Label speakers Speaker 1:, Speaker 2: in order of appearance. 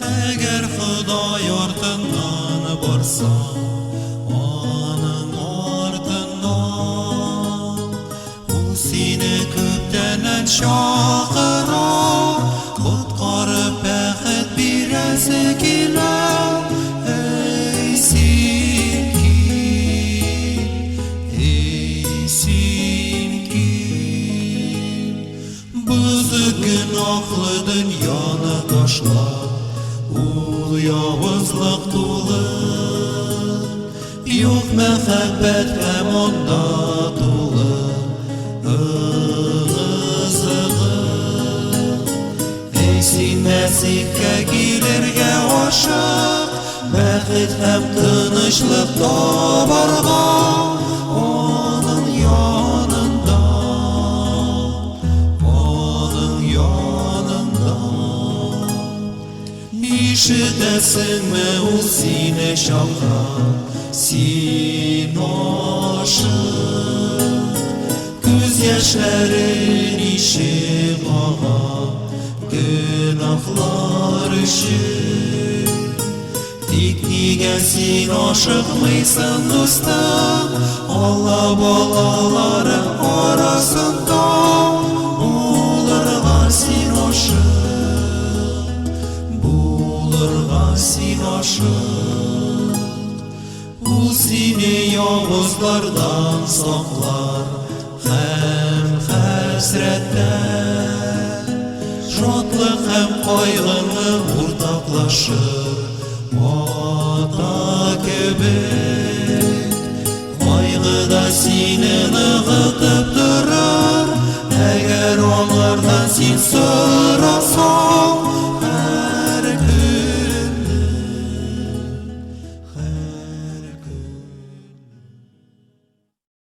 Speaker 1: Әгәр Ходай артыннан барсаң, аның артыннан ул сине күптәннән чакыра, коткарып бәхет бирәсе килә. Эй син кил, бозык гөнаһлы дөньяны ташла, ул явызлык тулы, юк мәхәббәт һәм анда тулы ыгы-зыгы. Эй син Мәсихкә килергә ашык, бәхет һәм тынычлык табарга аның янында, аның янында. Ишетәсеңме ул сине чакыра, син ашык, күз яшьләрен ишеп ага гөнаһлар өчен. Тик нигә син ашыкмыйсың, дустым, Алла балалары арасында булырга син ашык, булырга син ашык. Ул сине явызлардан саклар һәм хәсрәттән, шатлык һәм кайгыны уртаклашыр ата кебек. Кайгыда сине ныгытып торыр, әгәр аңардан син сорасаң.